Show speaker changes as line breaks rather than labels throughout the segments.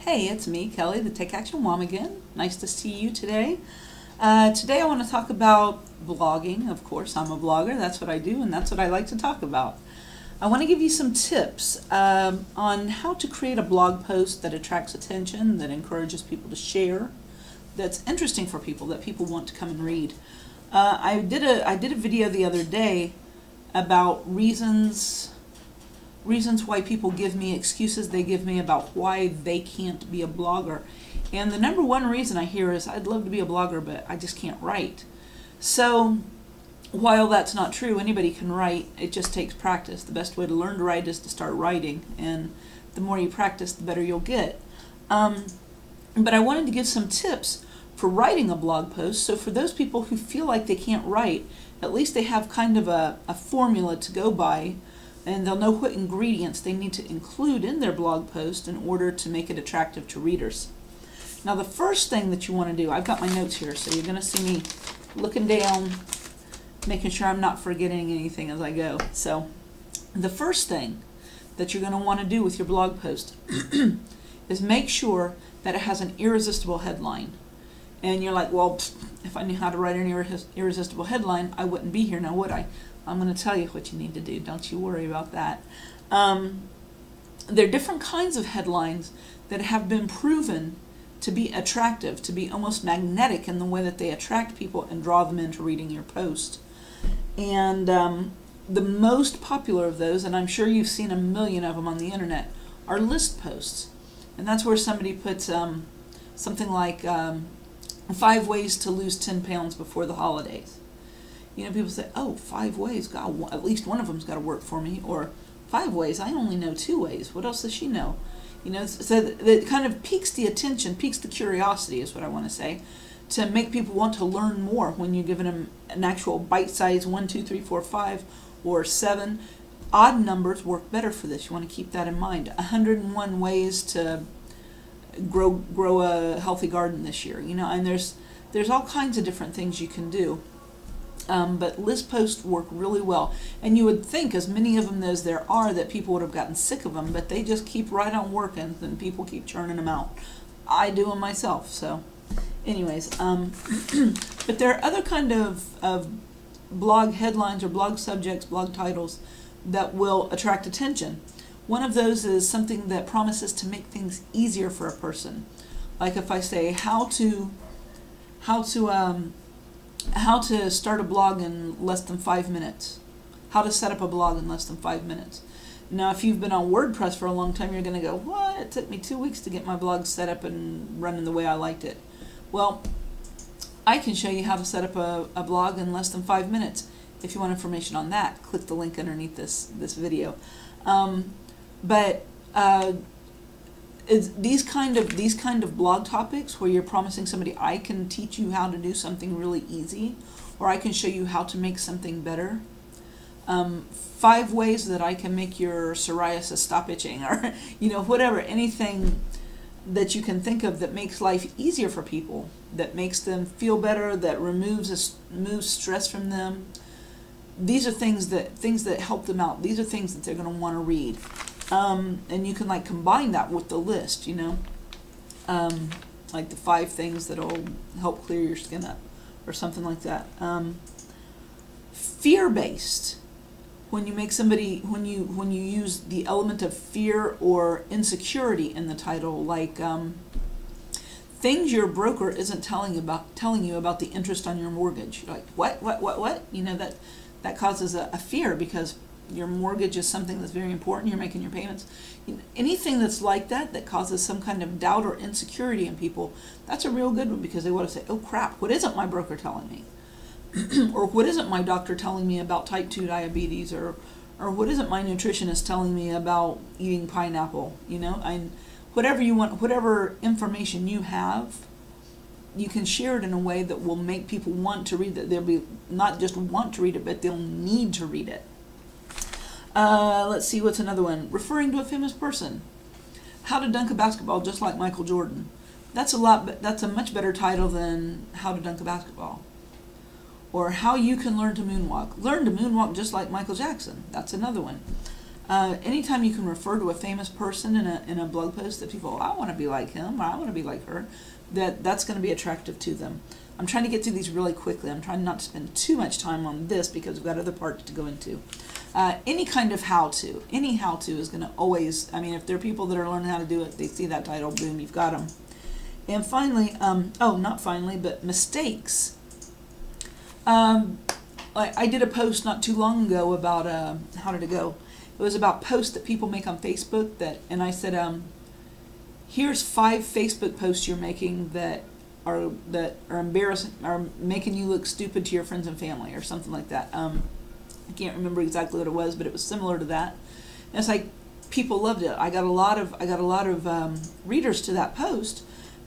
Hey, it's me, Kelly, the Take Action Mom again. Nice to see you today. Today I want to talk about blogging. Of course, I'm a blogger. That's what I do, and that's what I like to talk about. I want to give you some tips on how to create a blog post that attracts attention, that encourages people to share, that's interesting for people, that people want to come and read. I did a video the other day about reasons why people give me excuses they give me about why they can't be a blogger. And the number one reason I hear is, I'd love to be a blogger, but I just can't write. So while that's not true, anybody can write. It just takes practice. The best way to learn to write is to start writing. And the more you practice, the better you'll get. But I wanted to give some tips for writing a blog post. So for those people who feel like they can't write, at least they have kind of a formula to go by, and they'll know what ingredients they need to include in their blog post in order to make it attractive to readers. Now, the first thing that you want to do, I've got my notes here, so you're going to see me looking down, making sure I'm not forgetting anything as I go. So the first thing that you're going to want to do with your blog post is make sure that it has an irresistible headline. And you're like, well, if I knew how to write an irresistible headline, I wouldn't be here now, would I? I'm going to tell you what you need to do. Don't you worry about that. There are different kinds of headlines that have been proven to be attractive, to be almost magnetic in the way that they attract people and draw them into reading your post. And the most popular of those, and I'm sure you've seen a million of them on the internet, are list posts. And that's where somebody puts something like 5 ways to lose 10 pounds before the holidays. You know, people say, oh, 5 ways, God, at least one of them's got to work for me. Or 5 ways, I only know 2 ways. What else does she know? You know, so that kind of piques the attention, piques the curiosity is what I want to say, to make people want to learn more when you're giving them an actual bite-sized 1, 2, 3, 4, 5, or 7. Odd numbers work better for this. You want to keep that in mind. 101 ways to grow a healthy garden this year. You know, and there's all kinds of different things you can do. But list posts work really well, and you would think, as many of them as there are, that people would have gotten sick of them, but they just keep right on working, and people keep churning them out. I do them myself. So anyways, but there are other kind of blog headlines or blog subjects, blog titles that will attract attention. One of those is something that promises to make things easier for a person. Like if I say how to start a blog in less than 5 minutes. How to set up a blog in less than 5 minutes. Now, if you've been on WordPress for a long time, you're going to go, what? It took me 2 weeks to get my blog set up and running the way I liked it. Well, I can show you how to set up a blog in less than 5 minutes. If you want information on that, click the link underneath this video. These kind of blog topics where you're promising somebody, I can teach you how to do something really easy, or I can show you how to make something better. 5 ways that I can make your psoriasis stop itching, or whatever, anything that you can think of that makes life easier for people, that makes them feel better, that removes stress from them. These are things that help them out. These are things that they're going to want to read. And you can combine that with the list, like the 5 things that'll help clear your skin up, or something like that. Fear-based. When you use the element of fear or insecurity in the title, like things your broker isn't telling you about the interest on your mortgage. You're like, what? That causes a fear, because your mortgage is something that's very important. You're making your payments. Anything that's like that causes some kind of doubt or insecurity in people, that's a real good one, because they want to say, oh crap, what isn't my broker telling me? Or what isn't my doctor telling me about type 2 diabetes? Or what isn't my nutritionist telling me about eating pineapple? Whatever you want, whatever information you have, you can share it in a way that will make people want to read it. They'll be not just want to read it, but they'll need to read it. Let's see, what's another one? Referring to a famous person. How to dunk a basketball just like Michael Jordan. That's a much better title than How to Dunk a Basketball. Or how you can learn to moonwalk. Learn to moonwalk just like Michael Jackson. That's another one. Anytime you can refer to a famous person in a blog post that people, I want to be like him, or I want to be like her, that's going to be attractive to them. I'm trying to get through these really quickly. I'm trying not to spend too much time on this because we've got other parts to go into. Any kind of how-to. Any how-to is going to always, if there are people that are learning how to do it, they see that title, boom, you've got them. And finally, not finally, but mistakes. I did a post not too long ago about, how did it go? It was about posts that people make on Facebook and I said, here's 5 Facebook posts you're making that are embarrassing, are making you look stupid to your friends and family, or something like that. I can't remember exactly what it was, but it was similar to that. And it's like people loved it. I got a lot of readers to that post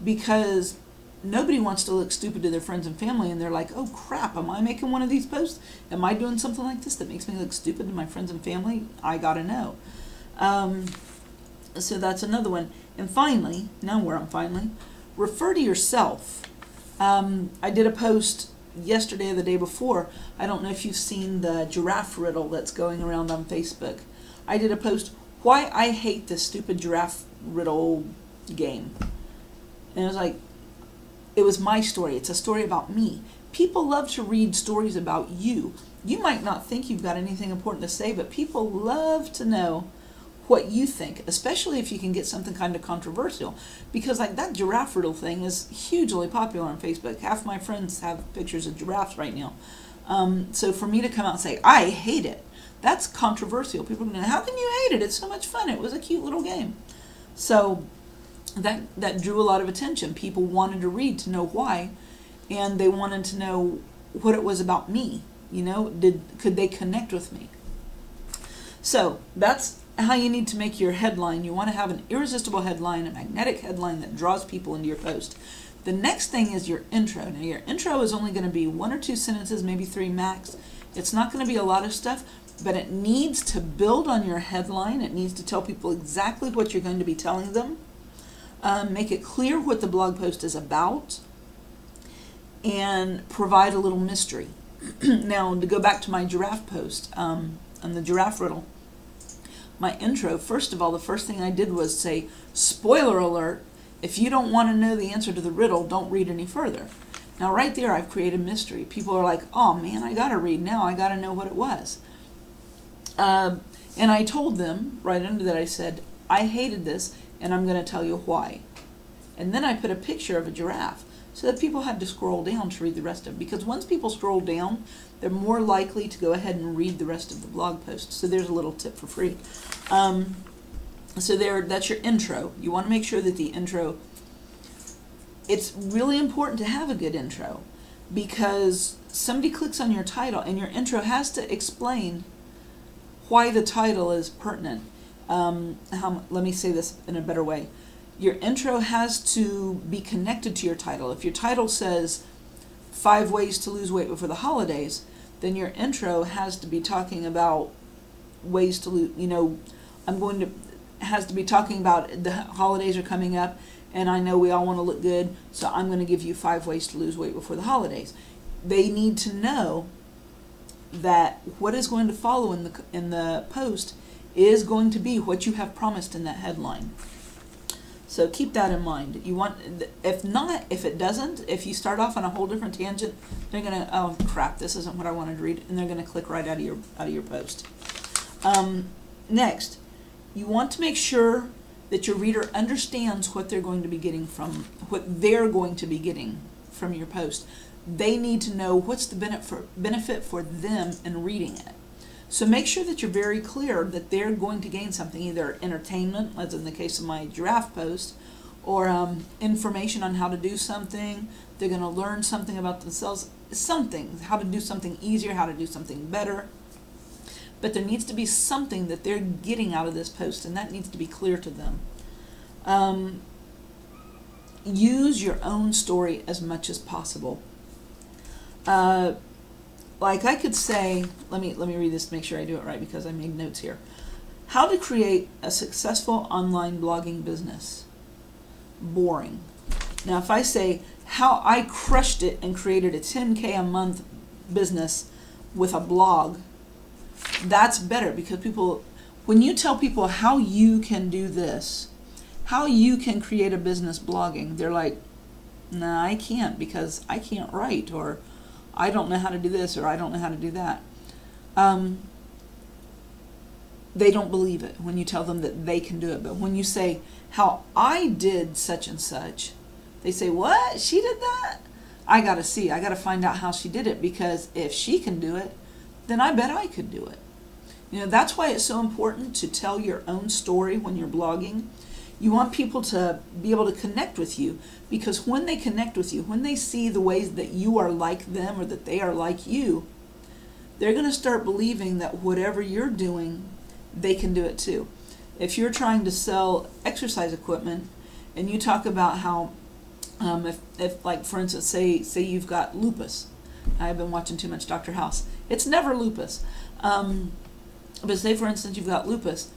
because nobody wants to look stupid to their friends and family, and they're like, oh crap, am I making one of these posts? Am I doing something like this that makes me look stupid to my friends and family? I gotta know. So that's another one. And finally, refer to yourself. I did a post yesterday or the day before. I don't know if you've seen the giraffe riddle that's going around on Facebook. I did a post, why I hate this stupid giraffe riddle game. And it was like, it was my story. It's a story about me. People love to read stories about you. You might not think you've got anything important to say, but people love to know what you think, especially if you can get something kind of controversial. Because like that giraffe riddle thing is hugely popular on Facebook. Half my friends have pictures of giraffes right now. So for me to come out and say, I hate it, that's controversial. People are going to, how can you hate it? It's so much fun. It was a cute little game. So that drew a lot of attention. People wanted to read to know why, and they wanted to know what it was about me. Could they connect with me? So that's how you need to make your headline. You want to have an irresistible headline, a magnetic headline that draws people into your post. The next thing is your intro. Now your intro is only going to be 1 or 2 sentences, maybe 3 max. It's not going to be a lot of stuff, but it needs to build on your headline. It needs to tell people exactly what you're going to be telling them. Make it clear what the blog post is about, and provide a little mystery. Now, to go back to my giraffe post and the giraffe riddle, my intro, first of all, the first thing I did was say, spoiler alert, if you don't want to know the answer to the riddle, don't read any further. Now, right there, I've created mystery. People are like, oh man, I got to read now. I got to know what it was. And I told them, right under that, I said, I hated this, and I'm going to tell you why. And then I put a picture of a giraffe so that people had to scroll down to read the rest of it. Because once people scroll down, they're more likely to go ahead and read the rest of the blog post. So there's a little tip for free. That's your intro. You want to make sure that the intro, it's really important to have a good intro, because somebody clicks on your title and your intro has to explain why the title is pertinent. Let me say this in a better way. Your intro has to be connected to your title. If your title says 5 ways to lose weight before the holidays, then your intro has to be talking about ways to lose, has to be talking about the holidays are coming up, and I know we all want to look good, so I'm going to give you 5 ways to lose weight before the holidays. They need to know that what is going to follow in the post is going to be what you have promised in that headline. So keep that in mind. If it doesn't, if you start off on a whole different tangent, they're gonna, oh crap, this isn't what I wanted to read, and they're gonna click right out of your post. Next, you want to make sure that your reader understands what they're going to be getting from your post. They need to know what's the benefit for them in reading it. So make sure that you're very clear that they're going to gain something, either entertainment, as in the case of my giraffe post, or information on how to do something. They're going to learn something about themselves, how to do something easier, how to do something better. But there needs to be something that they're getting out of this post, and that needs to be clear to them. Use your own story as much as possible. Like I could say, let me read this to make sure I do it right, because I made notes here. How to create a successful online blogging business. Boring. Now if I say how I crushed it and created a 10K a month business with a blog, that's better, because people, When you tell people how you can do this, how you can create a business blogging, they're like, nah, I can't because I can't write, or I don't know how to do this, or I don't know how to do that. They don't believe it when you tell them that they can do it. But when you say, how I did such and such, they say, what? She did that? I got to find out how she did it, because if she can do it, then I bet I could do it. That's why it's so important to tell your own story when you're blogging. You want people to be able to connect with you, because when they connect with you, when they see the ways that you are like them or that they are like you, they're going to start believing that whatever you're doing, they can do it too. If you're trying to sell exercise equipment and you talk about how, if like for instance, say you've got lupus. I've been watching too much Dr. House. It's never lupus. But say for instance you've got lupus,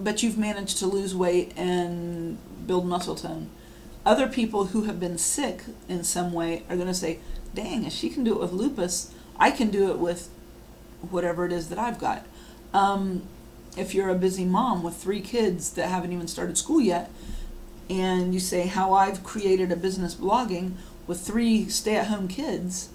but you've managed to lose weight and build muscle tone. Other people who have been sick in some way are going to say, dang, if she can do it with lupus, I can do it with whatever it is that I've got. If you're a busy mom with 3 kids that haven't even started school yet, and you say how I've created a business blogging with 3 stay-at-home kids,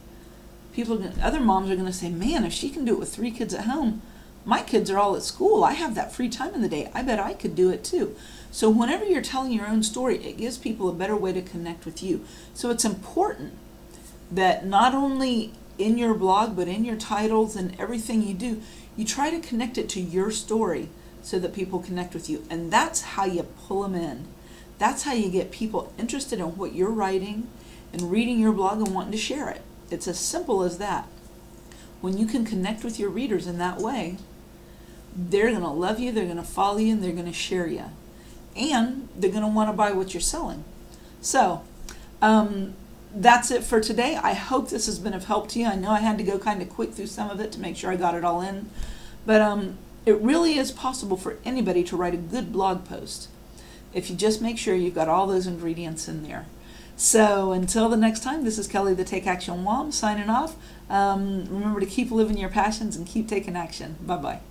other moms are going to say, man, if she can do it with 3 kids at home, my kids are all at school. I have that free time in the day. I bet I could do it too. So whenever you're telling your own story, it gives people a better way to connect with you. So it's important that not only in your blog, but in your titles and everything you do, you try to connect it to your story so that people connect with you. And that's how you pull them in. That's how you get people interested in what you're writing and reading your blog and wanting to share it. It's as simple as that. When you can connect with your readers in that way, they're going to love you, they're going to follow you, and they're going to share you. And they're going to want to buy what you're selling. So, that's it for today. I hope this has been of help to you. I know I had to go kind of quick through some of it to make sure I got it all in. But it really is possible for anybody to write a good blog post if you just make sure you've got all those ingredients in there. So until the next time, this is Kelly the Take Action Mom signing off. Remember to keep living your passions and keep taking action. Bye-bye.